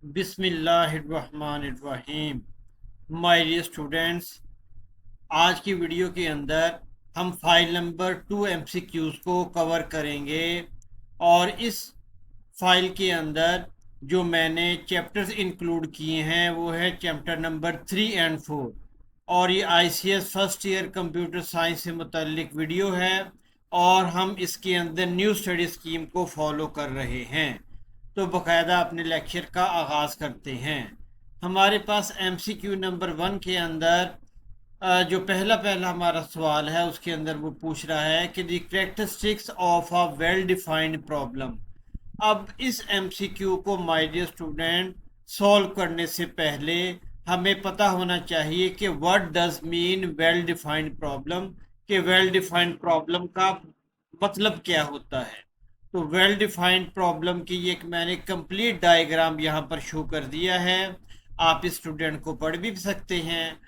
बिस्मिल्लाहिर्रहमानिर्रहीम। My dear students, आज की वीडियो के अंदर हम फाइल नंबर 2 MCQs को कवर करेंगे। और इस फाइल के अंदर जो मैंने चैप्टर्स इंक्लूड किए हैं वो है चैप्टर नंबर 3 और 4। और ये ICS first year computer science से मुतल्लिक वीडियो है और हम इसके अंदर न्यू स्टडी स्कीम को फॉलो कर रहे हैं। तो बाकायदा अपने लेक्चर का आगाज़ करते हैं। हमारे पास MCQ नंबर 1 के अंदर जो पहला पहला हमारा सवाल है उसके अंदर वो पूछ रहा है कि the characteristics of a well defined problem. अब इस MCQ को माय डियर स्टूडेंट सॉल्व करने से पहले हमें पता होना चाहिए कि what does mean well defined problem, कि वेल डिफाइंड प्रॉब्लम का मतलब क्या होता है। तो वेल डिफाइंड प्रॉब्लम की एक मैंने कंप्लीट डायग्राम यहाँ पर शो कर दिया है, आप इस स्टूडेंट को पढ़ भी सकते हैं।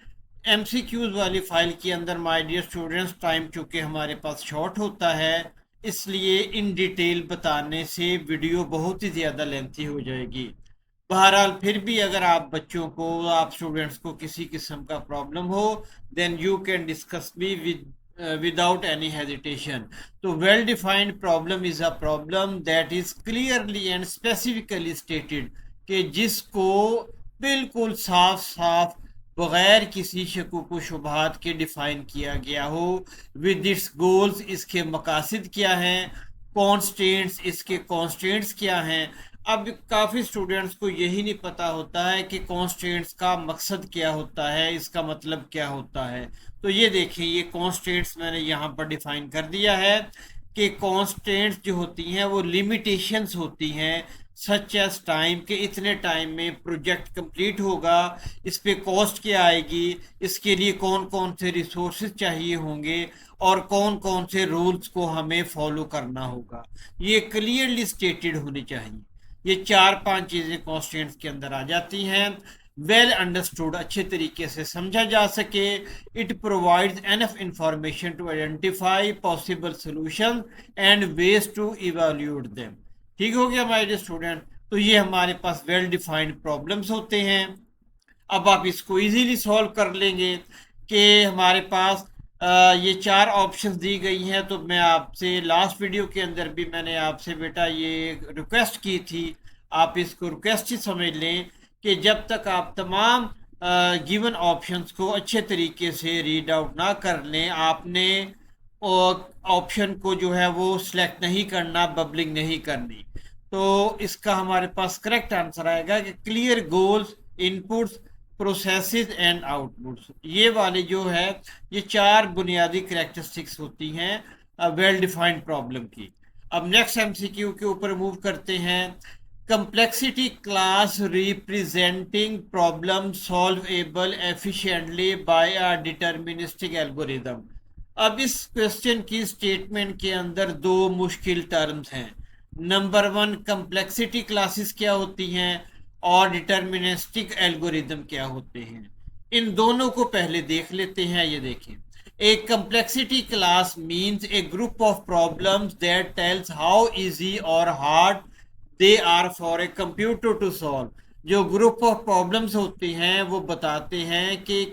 MCQs वाली फाइल के अंदर माय डियर स्टूडेंट्स टाइम चूँकि हमारे पास शॉर्ट होता है, इसलिए इन डिटेल बताने से वीडियो बहुत ही ज़्यादा लेंथी हो जाएगी। बहरहाल फिर भी अगर आप बच्चों को, आप स्टूडेंट्स को किसी किस्म का प्रॉब्लम हो, then you can discuss me without any hesitation. तो well defined problem is a problem that is clearly and specifically stated, कि जिसको बिल्कुल साफ साफ बगैर किसी शकूक व शुबहात के डिफ़ाइन किया गया हो। विद इट्स गोल्स, इसके मकासद क्या हैं, कॉन्स्टेंट्स, इसके कॉन्स्टेंट्स क्या हैं। अब काफ़ी स्टूडेंट्स को यही नहीं पता होता है कि कॉन्स्टेंट्स का मकसद क्या होता है, इसका मतलब क्या होता है। तो ये देखिए, ये कॉन्स्टेंट्स मैंने यहाँ पर डिफ़ाइन कर दिया है कि कॉन्स्टेंट्स जो होती हैं वो लिमिटेशंस होती हैं, सच एज टाइम, के इतने टाइम में प्रोजेक्ट कंप्लीट होगा, इस पे कॉस्ट क्या आएगी, इसके लिए कौन कौन से रिसोर्सेज चाहिए होंगे और कौन कौन से रूल्स को हमें फॉलो करना होगा। ये क्लियरली स्टेटेड होनी चाहिए। ये 4-5 चीज़ें कॉन्स्टेंट्स के अंदर आ जाती हैं। वेल अंडरस्टूड, अच्छे तरीके से समझा जा सके। It provides enough information to identify possible solution and ways to evaluate them. ठीक हो गया माय डियर स्टूडेंट। तो ये हमारे पास वेल डिफाइंड प्रॉब्लम्स होते हैं। अब आप इसको इजीली सॉल्व कर लेंगे कि हमारे पास ये 4 ऑप्शंस दी गई हैं। तो मैं आपसे लास्ट वीडियो के अंदर भी मैंने आपसे बेटा ये रिक्वेस्ट की थी, आप इसको रिक्वेस्ट ही समझ लें कि जब तक आप तमाम गिवन ऑप्शंस को अच्छे तरीके से रीड आउट ना कर लें, आपने ऑप्शन को जो है वो सिलेक्ट नहीं करना, बबलिंग नहीं करनी। तो इसका हमारे पास करेक्ट आंसर आएगा कि clear goals, inputs, processes and outputs. ये वाली जो है, ये 4 बुनियादी करेक्टरिस्टिक्स होती हैं वेल डिफाइंड प्रॉब्लम की। अब नेक्स्ट MCQ के ऊपर मूव करते हैं। Complexity class representing problem solvable efficiently by a deterministic algorithm. अब इस क्वेश्चन की स्टेटमेंट के अंदर 2 मुश्किल टर्म्स हैं। नंबर 1, कंप्लेक्सिटी क्लासेस क्या होती हैं और डिटर्मिनिस्टिक एल्गोरिदम क्या होते हैं। इन दोनों को पहले देख लेते हैं। ये देखें, a complexity class means a group of problems that tells how easy or hard they are for a computer to solve. जो ग्रुप ऑफ प्रॉब्लम्स होती हैं वो बताते हैं कि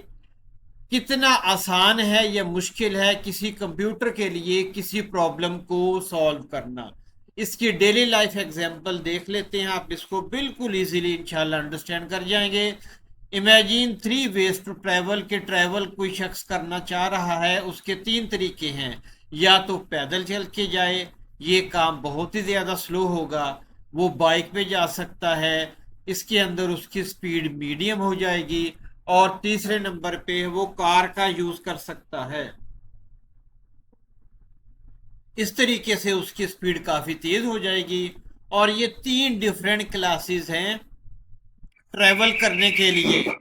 कितना आसान है या मुश्किल है किसी कंप्यूटर के लिए किसी प्रॉब्लम को सॉल्व करना। इसकी डेली लाइफ एग्जांपल देख लेते हैं, आप इसको बिल्कुल इजीली इंशाल्लाह अंडरस्टैंड कर जाएंगे। इमेजिन 3 वेज टू ट्रैवल, के ट्रैवल कोई शख्स करना चाह रहा है, उसके 3 तरीके हैं। या तो पैदल चल के जाए, ये काम बहुत ही ज़्यादा स्लो होगा। वो बाइक पे जा सकता है, इसके अंदर उसकी स्पीड मीडियम हो जाएगी। और तीसरे नंबर पे वो कार का यूज कर सकता है, इस तरीके से उसकी स्पीड काफी तेज हो जाएगी। और ये 3 डिफरेंट क्लासेस हैं ट्रैवल करने के लिए।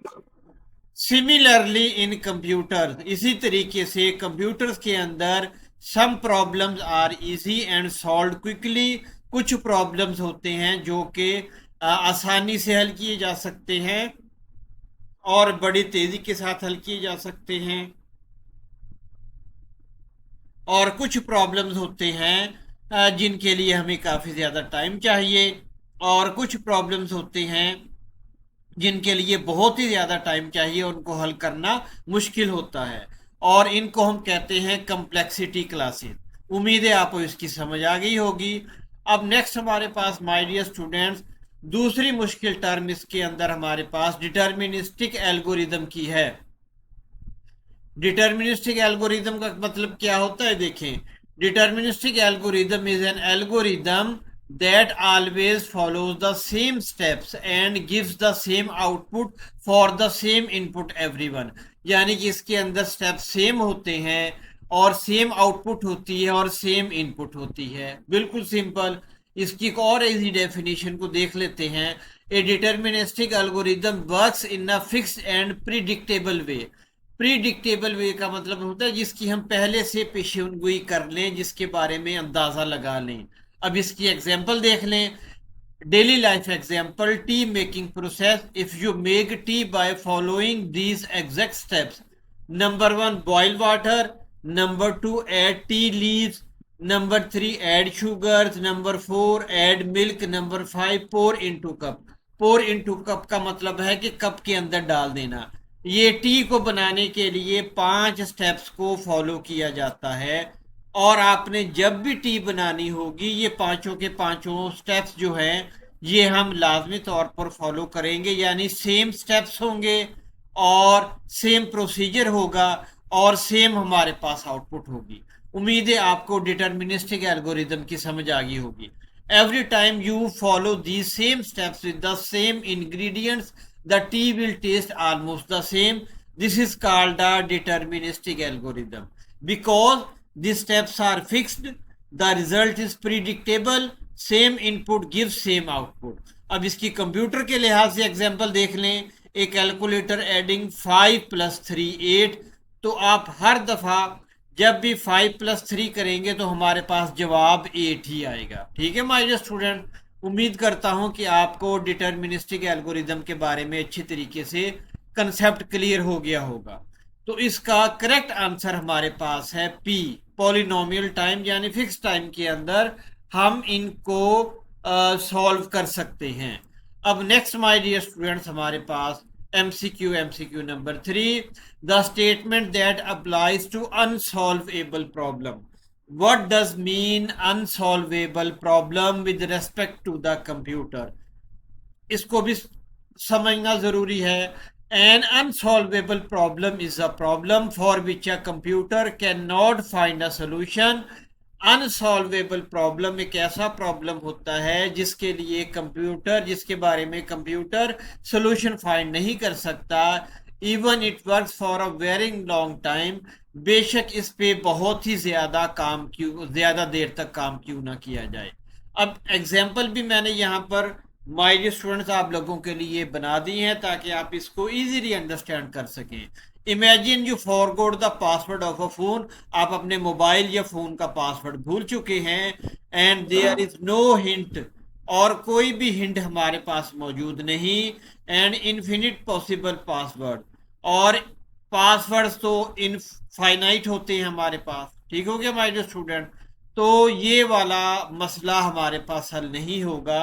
सिमिलरली इन कंप्यूटर, इसी तरीके से कंप्यूटर्स के अंदर some problems are easy and solve quickly. कुछ प्रॉब्लम्स होते हैं जो कि आसानी से हल किए जा सकते हैं और बड़ी तेजी के साथ हल किए जा सकते हैं। और कुछ प्रॉब्लम्स होते हैं जिनके लिए हमें काफ़ी ज़्यादा टाइम चाहिए। और कुछ प्रॉब्लम्स होते हैं जिनके लिए बहुत ही ज़्यादा टाइम चाहिए, उनको हल करना मुश्किल होता है, और इनको हम कहते हैं कम्प्लेक्सिटी क्लासेस। उम्मीद है आपको इसकी समझ आ गई होगी। अब नेक्स्ट हमारे पास माय डियर स्टूडेंट्स दूसरी मुश्किल टर्म इसके अंदर हमारे पास डिटर्मिनिस्टिक एल्गोरिदम की है। डिटर्मिनिस्टिक एल्गोरिदम का मतलब क्या होता है, देखें। Deterministic algorithm is an algorithm that always follows the same steps and gives the same output for the same input everyone। यानी कि इसके अंदर स्टेप सेम होते हैं और सेम आउटपुट होती है और सेम इनपुट होती है, बिल्कुल सिंपल। इसकी एक और इजी डेफिनेशन को देख लेते हैं। A deterministic algorithm works in a fixed and predictable way. Predictable way का मतलब होता है जिसकी हम पहले से पेशेनगोई कर लें, जिसके बारे में अंदाजा लगा लें। अब इसकी एग्जांपल देख लें। Daily life example, tea making process. If you make tea by following these exact steps: number 1 boil water, number 2 add tea leaves, number 3 add sugars, number 4 add milk, number 5 pour into cup. Pour into cup का मतलब है कि cup के अंदर डाल देना। ये T को बनाने के लिए 5 स्टेप्स को फॉलो किया जाता है, और आपने जब भी टी बनानी होगी ये पांचों के पांचों स्टेप्स जो हैं ये हम लाजमी तौर पर फॉलो करेंगे, यानी सेम स्टेप्स होंगे और सेम प्रोसीजर होगा और सेम हमारे पास आउटपुट होगी। उम्मीद है आपको डिटर्मिनिस्टिक एल्गोरिदम की समझ आ गई होगी। Every time you follow the same steps with the same ingredients the tea will taste almost the same. This is called the deterministic algorithm because the steps are fixed, the result is predictable, same input gives same output। अब इसकी computer के लिहाज से example देख लें। एक calculator adding 5 + 3 8। तो आप हर दफ़ा जब भी 5 + 3 करेंगे तो हमारे पास जवाब 8 ही आएगा। ठीक है माय डियर स्टूडेंट, उम्मीद करता हूं कि आपको डिटर्मिनिस्टिक एल्गोरिदम के बारे में अच्छी तरीके से कंसेप्ट क्लियर हो गया होगा। तो इसका करेक्ट आंसर हमारे पास है पी, पॉलिनोमियल टाइम, यानी फिक्स टाइम के अंदर हम इनको सॉल्व कर सकते हैं। अब नेक्स्ट माय डियर स्टूडेंट्स हमारे पास MCQ number 3, the statement that applies to unsolvable problem. What does mean unsolvable problem with respect to the computer? इसको भी समझना जरूरी है। An unsolvable problem is a problem for which a computer cannot find a solution। Unsolvable problem एक ऐसा problem होता है जिसके लिए कंप्यूटर, जिसके बारे में कंप्यूटर सोल्यूशन फाइंड नहीं कर सकता। Even it works for a very long time, बेशक इस पे बहुत ही ज़्यादा देर तक काम क्यों ना किया जाए। अब एग्जाम्पल भी मैंने यहाँ पर माय डियर स्टूडेंट्स आप लोगों के लिए बना दी हैं ताकि आप इसको इजीली अंडरस्टैंड कर सकें। Imagine you forgot the password of a phone. आप अपने मोबाइल या फोन का पासवर्ड भूल चुके हैं, and there is no hint, और कोई भी हिंट हमारे पास मौजूद नहीं, एंड इनफिनिट पॉसिबल पासवर्ड, और पासवर्ड्स तो इनफाइनाइट होते हैं हमारे पास। ठीक हो गया माय डियर स्टूडेंट? तो ये वाला मसला हमारे पास हल नहीं होगा।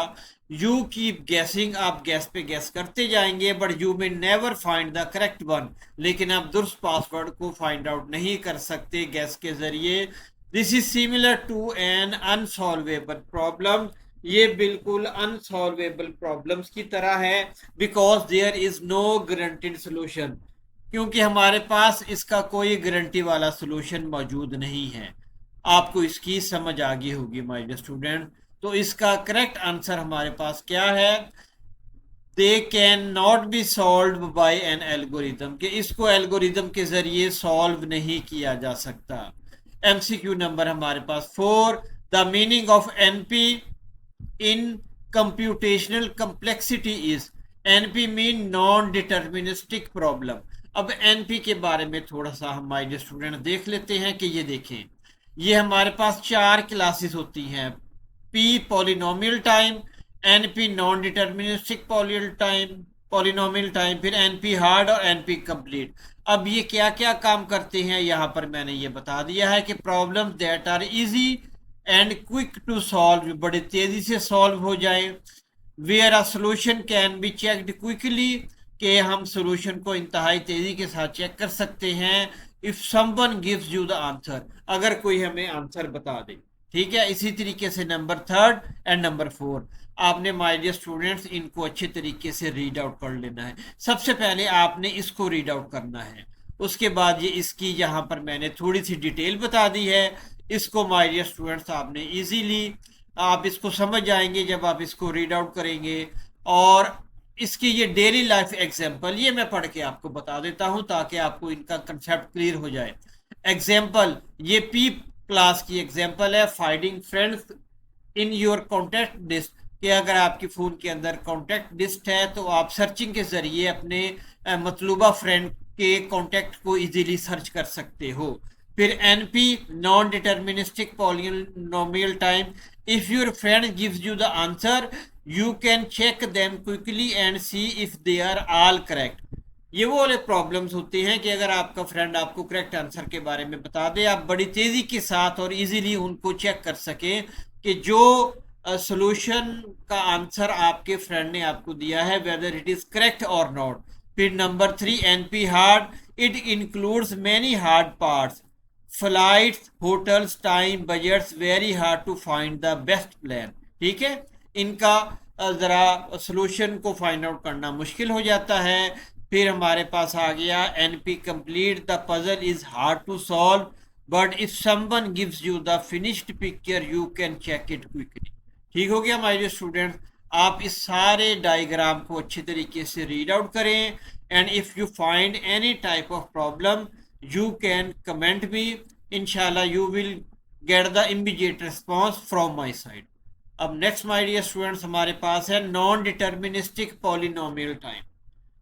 यू कीप गैसिंग, आप गैस पे गैस करते जाएंगे, but you may never find the correct one. लेकिन आप दुरुस्त पासवर्ड को फाइंड आउट नहीं कर सकते गैस के जरिए। This is similar to an unsolvable problem. ये बिल्कुल अनसॉल्वेबल प्रॉब्लम्स की तरह है, because there is no guaranteed solution, क्योंकि हमारे पास इसका कोई गारंटी वाला सोल्यूशन मौजूद नहीं है। आपको इसकी समझ आ गई होगी माय डियर स्टूडेंट। तो इसका करेक्ट आंसर हमारे पास क्या है? They can not be solve by N algorithm, कि इसको एल्गोरिदम के जरिए सॉल्व नहीं किया जा सकता। एमसीक्यू नंबर हमारे पास 4, the meaning of NP in computational complexity is. NP mean non deterministic problem. अब एनपी के बारे में थोड़ा सा हम माय डियर स्टूडेंट देख लेते हैं कि ये देखें, ये हमारे पास 4 क्लासेस होती हैं। P polynomial time, NP non deterministic polynomial time, फिर एनपी हार्ड और एनपी कंप्लीट। अब ये क्या क्या काम करते हैं यहाँ पर मैंने ये बता दिया है कि problems that are easy and quick to solve, बड़े तेजी से सॉल्व हो जाए। Where a solution can be checked quickly, कि हम सोल्यूशन को इंतहाई तेजी के साथ चेक कर सकते हैं। If someone gives you the answer, अगर कोई हमें आंसर बता दे। ठीक है, इसी तरीके से number third and number four, आपने माय डियर स्टूडेंट्स इनको अच्छे तरीके से रीड आउट कर लेना है। सबसे पहले आपने इसको रीड आउट करना है, उसके बाद ये इसकी यहाँ पर मैंने थोड़ी सी डिटेल बता दी है। इसको माय डियर स्टूडेंट्स आपने इजीली आप इसको समझ जाएंगे जब आप इसको रीड आउट करेंगे। और इसकी ये डेली लाइफ एग्जांपल ये मैं पढ़ के आपको बता देता हूं ताकि आपको इनका कंसेप्ट क्लियर हो जाए। एग्जांपल, ये पी क्लास की एग्जांपल है, finding friends in your contact list, कि अगर आपकी फ़ोन के अंदर कॉन्टैक्ट लिस्ट है तो आप सर्चिंग के ज़रिए अपने मतलूबा फ्रेंड के कॉन्टैक्ट को इजीली सर्च कर सकते हो। फिर NP, non deterministic polynomial time, if your friend gives you the answer you can check them quickly and see if they are all correct. ये वो वाले प्रॉब्लम्स होते हैं कि अगर आपका फ्रेंड आपको करेक्ट आंसर के बारे में बता दे, आप बड़ी तेज़ी के साथ और इजीली उनको चेक कर सकें कि जो सोल्यूशन का आंसर आपके फ्रेंड ने आपको दिया है वेदर इट इज करेक्ट और नॉट। फिर number three, NP hard, it includes many hard parts, flights, hotels, time, budgets, very hard to find the best plan. ठीक है, इनका ज़रा सोल्यूशन को फाइंड आउट करना मुश्किल हो जाता है। फिर हमारे पास आ गया NP complete, the puzzle is hard to solve but if someone gives you the finished picture you can check it quickly. ठीक हो गया माय डियर स्टूडेंट, आप इस सारे डायग्राम को अच्छे तरीके से रीड आउट करें and if you find any type of problem you can comment me, इंशाल्लाह you will get the immediate response from my side. अब नेक्स्ट माय डियर स्टूडेंट्स हमारे पास है नॉन डिटर्मिनिस्टिक पॉलिनोमियल टाइम।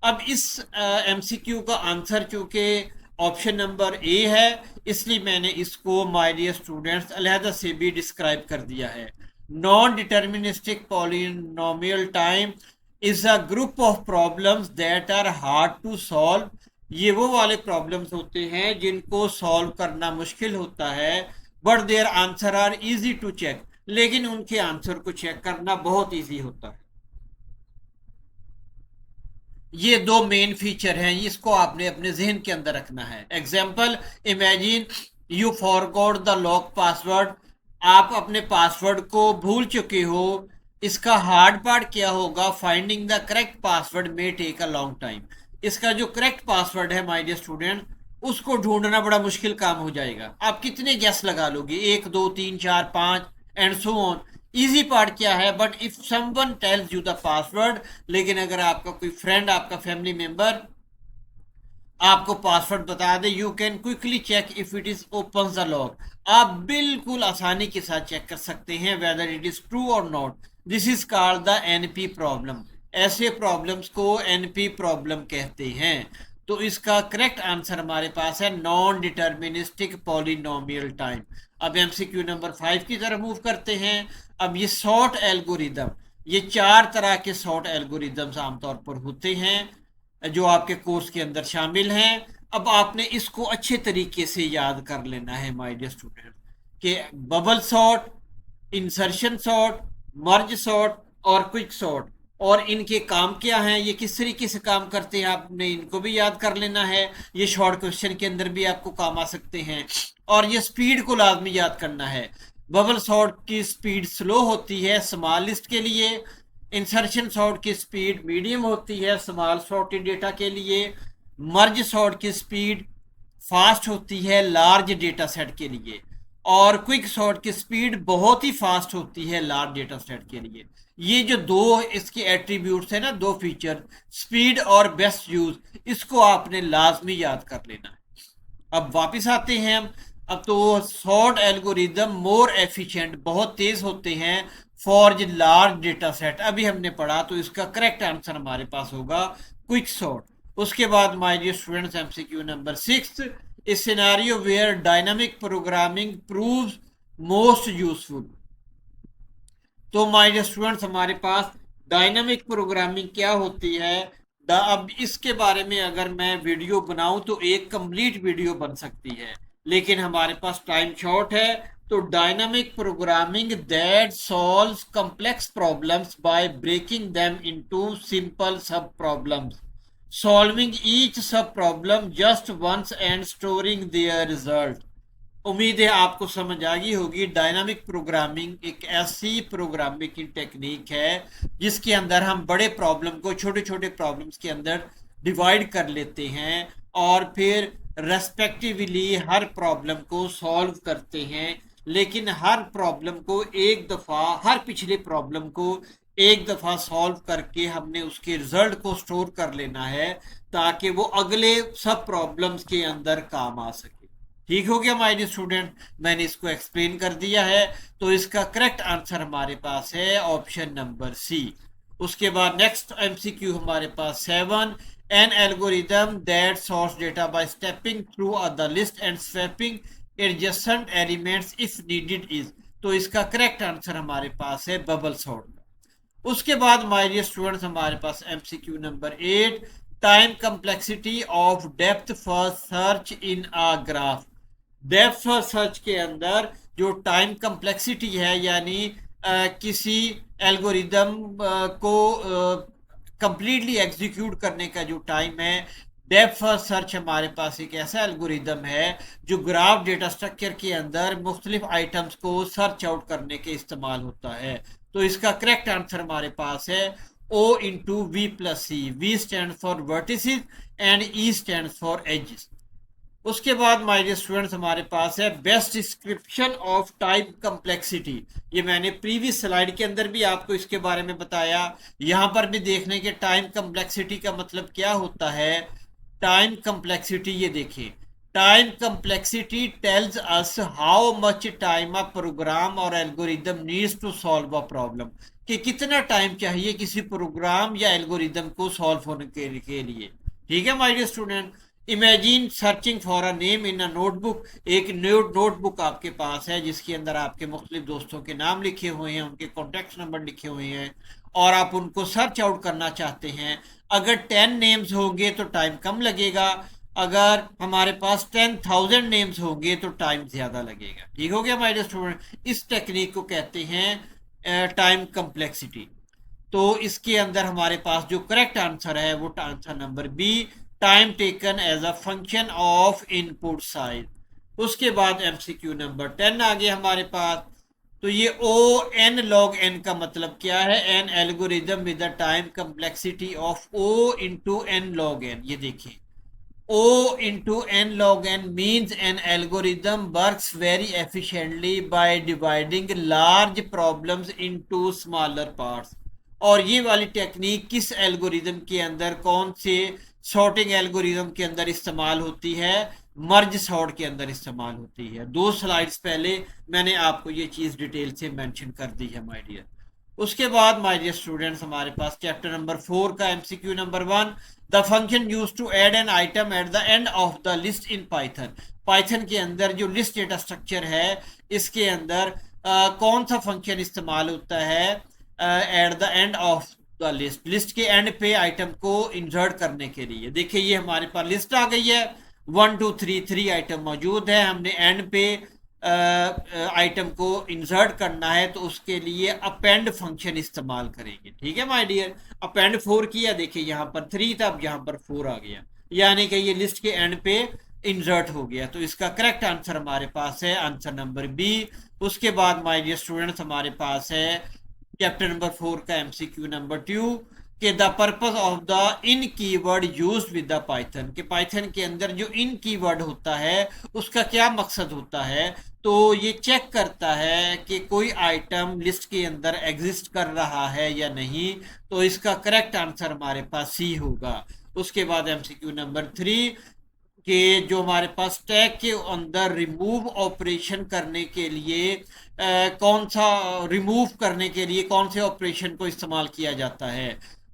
अब इस MCQ का answer चूंकि option number A है इसलिए मैंने इसको माय डियर स्टूडेंट्स अलहदा से भी डिस्क्राइब कर दिया है। Non deterministic polynomial time is a group of problems that are hard to solve. ये वो वाले प्रॉब्लम्स होते हैं जिनको सॉल्व करना मुश्किल होता है, but their answer are easy to check, लेकिन उनके आंसर को चेक करना बहुत इजी होता है। ये दो मेन फीचर हैं, इसको आपने अपने जहन के अंदर रखना है। Example, imagine you forgot the lock password, आप अपने पासवर्ड को भूल चुके हो। इसका हार्ड पार्ट क्या होगा, finding the correct password may take a long time. इसका जो करेक्ट पासवर्ड है माय डियर स्टूडेंट उसको ढूंढना बड़ा मुश्किल काम हो जाएगा। आप कितने गेस लगा लोगे, 1 2 3 4 5 and so on. Easy part क्या है, but if someone tells you the password, लेकिन अगर आपका कोई फ्रेंड, आपका फैमिली मेंबर आपको पासवर्ड बता दे, you can quickly check if it is open the lock, आप बिल्कुल आसानी के साथ चेक कर सकते हैं whether it is true or not. This is called the NP problem. ऐसे प्रॉब्लम्स को एनपी प्रॉब्लम कहते हैं। तो इसका करेक्ट आंसर हमारे पास है नॉन डिटर्मिनिस्टिक पॉलिनोमियल टाइम। अब एमसीक्यू नंबर 5 की तरफ मूव करते हैं। अब ये सॉर्ट एल्गोरिदम, ये 4 तरह के सॉर्ट एल्गोरिदम्स आमतौर पर होते हैं जो आपके कोर्स के अंदर शामिल हैं। अब आपने इसको अच्छे तरीके से याद कर लेना है माय डियर स्टूडेंट, कि bubble sort, insertion sort, merge sort और क्विक सॉर्ट, और इनके काम क्या हैं, ये किस तरीके से काम करते हैं, आपने इनको भी याद कर लेना है। ये शॉर्ट क्वेश्चन के अंदर भी आपको काम आ सकते हैं। और ये स्पीड को लाजमी याद करना है। बबल सॉर्ट की स्पीड स्लो होती है स्मॉल लिस्ट के लिए, इंसर्शन सॉर्ट की स्पीड मीडियम होती है स्मॉल सॉर्टेड डेटा के लिए, मर्ज सॉर्ट की स्पीड फास्ट होती है लार्ज डेटा सेट के लिए, और क्विक सॉर्ट की स्पीड बहुत ही फास्ट होती है लार्ज डेटा सेट के लिए। ये जो दो इसके एट्रीब्यूट्स हैं ना, दो फीचर, स्पीड और बेस्ट यूज, इसको आपने लाजमी याद कर लेना है। अब वापस आते हैं हम। अब तो सॉर्ट एल्गोरिदम मोर एफिशिएंट, बहुत तेज होते हैं फॉर लार्ज डेटा सेट, अभी हमने पढ़ा, तो इसका करेक्ट आंसर हमारे पास होगा क्विक सॉर्ट। उसके बाद my dear students MCQ number 6, a scenario where dynamic programming proves most useful. तो माय डियर स्टूडेंट्स हमारे पास डायनामिक प्रोग्रामिंग क्या होती है, अब इसके बारे में अगर मैं वीडियो बनाऊं तो एक कंप्लीट वीडियो बन सकती है, लेकिन हमारे पास टाइम शॉर्ट है तो dynamic programming that solves complex problems by breaking them into simple sub problems, solving each sub problem just once and storing their result. उम्मीद है आपको समझ आ गई होगी। डायनामिक प्रोग्रामिंग एक ऐसी प्रोग्रामिंग की टेक्निक है जिसके अंदर हम बड़े प्रॉब्लम को छोटे छोटे प्रॉब्लम्स के अंदर डिवाइड कर लेते हैं और फिर रेस्पेक्टिवली हर प्रॉब्लम को सॉल्व करते हैं। लेकिन हर प्रॉब्लम को एक दफ़ा, हर पिछले प्रॉब्लम को एक दफ़ा सॉल्व करके हमने उसके रिजल्ट को स्टोर कर लेना है ताकि वो अगले सब प्रॉब्लम्स के अंदर काम आ सके। ठीक हो गया माय डियर स्टूडेंट, मैंने इसको एक्सप्लेन कर दिया है। तो इसका करेक्ट आंसर हमारे पास है ऑप्शन नंबर सी। उसके बाद नेक्स्ट एमसीक्यू हमारे पास 7, an algorithm that sorts data by stepping through the list and swapping adjacent elements if needed is. तो इसका करेक्ट आंसर हमारे पास है बबल सॉर्ट। उसके बाद माय डियर स्टूडेंट्स हमारे पास MCQ number 8, time complexity of depth first search in a graph. Depth first search के अंदर जो टाइम कम्प्लेक्सिटी है, यानी किसी एल्गोरिदम को कंप्लीटली एग्जीक्यूट करने का जो टाइम है, डेप्थ फर्स्ट सर्च हमारे पास एक ऐसा एल्गोरिदम है जो ग्राफ डेटा स्ट्रक्चर के अंदर मुख्तलिफ आइटम्स को सर्च आउट करने के इस्तेमाल होता है। तो इसका करेक्ट आंसर हमारे पास है O into V plus C. V stand for vertices and E stand for edges. उसके बाद माय डियर स्टूडेंट्स हमारे पास है best description of time complexity. ये मैंने प्रीवियस स्लाइड के अंदर भी आपको इसके बारे में बताया। यहाँ पर भी देखने के टाइम कम्प्लेक्सिटी का मतलब क्या होता है। टाइम कम्प्लेक्सिटी, ये देखिए, time complexity tells us how much time a program or algorithm needs to solve a problem, कि कितना टाइम चाहिए किसी प्रोग्राम या एल्गोरिदम को सॉल्व होने के लिए। ठीक है my dear student. Imagine searching for a name in a notebook. एक नोटबुक आपके पास है जिसके अंदर आपके मुख्तलिफ दोस्तों के नाम लिखे हुए हैं, उनके कॉन्टेक्ट नंबर लिखे हुए हैं और आप उनको सर्च आउट करना चाहते हैं। अगर 10 नेम्स होंगे तो टाइम कम लगेगा, अगर हमारे पास 10,000 नेम्स होंगे तो टाइम ज़्यादा लगेगा। ठीक हो गया माय डियर स्टूडेंट। इस टेक्निक को कहते हैं टाइम कम्प्लेक्सिटी। तो इसके अंदर हमारे पास जो करेक्ट आंसर है वो answer number B, time taken as a function of input size. उसके बाद एमसीक्यू नंबर 10 आ गया हमारे पास। तो ये ओ एन लॉग एन का मतलब क्या है। An algorithm with the time complexity of O into N log N. ये देखिए, O into n log n means an algorithm works very efficiently by dividing large problems into smaller parts। और ये वाली technique किस algorithm के अंदर, कौन से सॉर्टिंग एल्गोरिदम के अंदर इस्तेमाल होती है। मर्ज सॉर्ट के अंदर इस्तेमाल होती है। 2 स्लाइड्स पहले मैंने आपको ये चीज़ डिटेल से मेंशन कर दी है माय डियर। उसके बाद माय डियर स्टूडेंट्स हमारे पास चैप्टर नंबर 4 का MCQ number 1, the function use to add an item at the end of the list in Python. Python के अंदर जो लिस्ट डेटा स्ट्रक्चर है, इसके अंदर कौन सा फंक्शन इस्तेमाल होता है eight the end of the list, list के एंड पे आइटम को इंसर्ट करने के लिए। देखिए ये हमारे पास लिस्ट आ गई है, 1 2 3 3 आइटम मौजूद है। हमने एंड पे आइटम को इंसर्ट करना है तो उसके लिए अपेंड फंक्शन इस्तेमाल करेंगे। ठीक है माय डियर। अपेंड 4 किया, देखिए यहाँ पर 3 था, अब यहाँ पर 4 आ गया, यानी कि ये लिस्ट के एंड पे इंसर्ट हो गया। तो इसका करेक्ट आंसर हमारे पास है आंसर नंबर बी। उसके बाद माय डियर स्टूडेंट्स हमारे पास है चैप्टर नंबर 4 का एमसीक्यू नंबर 2 कि the purpose of the in keyword used with the Python, कि पाइथन के अंदर जो इन कीवर्ड होता है उसका क्या मकसद होता है। तो ये चेक करता है कि कोई आइटम लिस्ट के अंदर एग्जिस्ट कर रहा है या नहीं। तो इसका करेक्ट आंसर हमारे पास सी होगा। उसके बाद एमसीक्यू नंबर 3 कि जो हमारे पास स्टैक के अंदर रिमूव ऑपरेशन करने के लिए कौन सा रिमूव करने के लिए कौन से ऑपरेशन को इस्तेमाल किया जाता है।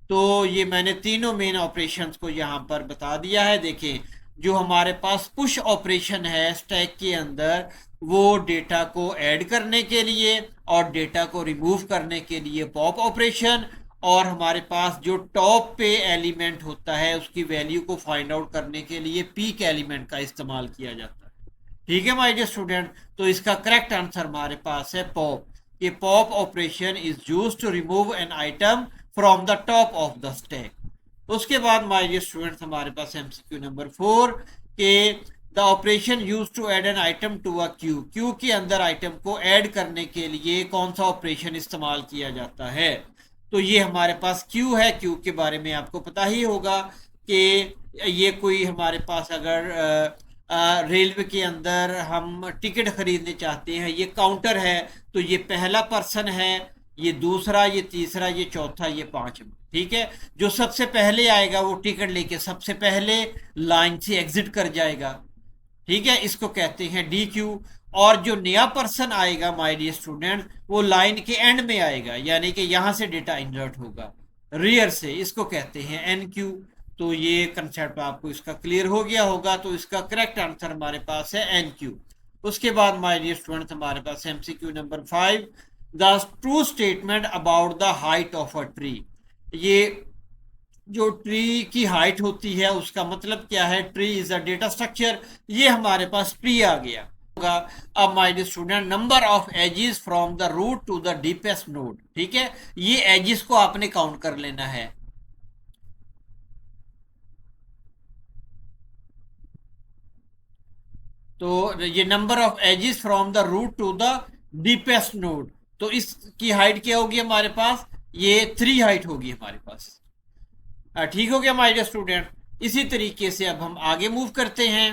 तो ये मैंने तीनों मेन ऑपरेशंस को यहाँ पर बता दिया है। देखिए जो हमारे पास पुश ऑपरेशन है स्टैक के अंदर, वो डेटा को ऐड करने के लिए और डेटा को रिमूव करने के लिए पॉप ऑपरेशन, और हमारे पास जो टॉप पे एलिमेंट होता है उसकी वैल्यू को फाइंड आउट करने के लिए पीक एलिमेंट का इस्तेमाल किया जाता है। ठीक है माय डियर स्टूडेंट। तो इसका करेक्ट आंसर हमारे पास है पॉप। ये pop operation is used to remove an item from the top of the stack. उसके बाद माय डियर स्टूडेंट्स हमारे पास एमसीक्यू नंबर 4 के the operation use to add an item to a queue. Queue के अंदर item को add करने के लिए कौन सा ऑपरेशन इस्तेमाल किया जाता है? तो ये हमारे पास क्यू है। क्यू के बारे में आपको पता ही होगा कि ये कोई हमारे पास अगर रेलवे के अंदर हम टिकट खरीदने चाहते हैं, ये काउंटर है, तो ये पहला पर्सन है, ये दूसरा, ये तीसरा, ये चौथा, ये पांचवा। ठीक है, जो सबसे पहले आएगा वो टिकट लेके सबसे पहले लाइन से एग्जिट कर जाएगा। ठीक है, इसको कहते हैं डी क्यू। और जो नया पर्सन आएगा माय डियर स्टूडेंट, वो लाइन के एंड में आएगा, यानी कि यहां से डेटा इंसर्ट होगा रियर से, इसको कहते हैं एन क्यू। तो ये कंसेप्ट आपको इसका क्लियर हो गया होगा। तो इसका करेक्ट आंसर हमारे पास है एन क्यू। उसके बाद माय डियर स्टूडेंट हमारे पास MCQ number 5, the true statement about the height of a tree. ये जो ट्री की हाइट होती है उसका मतलब क्या है? Tree is a data structure. ये हमारे पास ट्री आ गया होगा। अब my dear student, number of edges from the root to the deepest node. ठीक है, ये एजेस को आपने काउंट कर लेना है। तो ये number of edges from the root to the deepest node, तो इसकी हाइट क्या होगी हमारे पास? ये 3 हाइट होगी हमारे पास। ठीक हो गया माय डियर स्टूडेंट। इसी तरीके से अब हम आगे मूव करते हैं।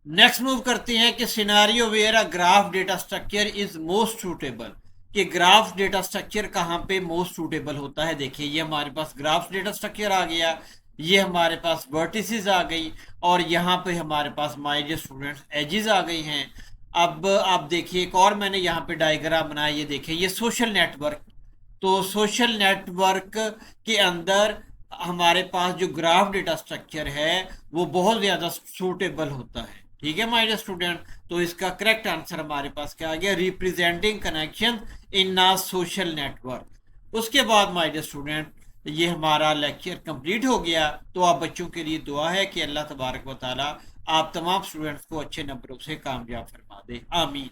नेक्स्ट मूव करते हैं कि scenario where a graph data structure is most suitable. कि ग्राफ डेटा स्ट्रक्चर कहाँ पे मोस्ट सूटेबल होता है? देखिए, ये हमारे पास ग्राफ डेटा स्ट्रक्चर आ गया, ये हमारे पास वर्टिसेस आ गई, और यहाँ पे हमारे पास माय डियर स्टूडेंट्स एजेस आ गई हैं। अब आप देखिए, एक और मैंने यहाँ पे डायग्राम बनाया, ये देखिए, ये सोशल नेटवर्क। तो सोशल नेटवर्क के अंदर हमारे पास जो ग्राफ डेटा स्ट्रक्चर है वो बहुत ज़्यादा सूटेबल होता है। ठीक है माय डियर स्टूडेंट। तो इसका करेक्ट आंसर हमारे पास क्या आ गया? Representing connection in a social network. उसके बाद माय डियर स्टूडेंट, ये हमारा लेक्चर कंप्लीट हो गया। तो आप बच्चों के लिए दुआ है कि अल्लाह तबारक व तआला आप तमाम स्टूडेंट्स को अच्छे नंबरों से कामयाब फरमा दे। आमीन।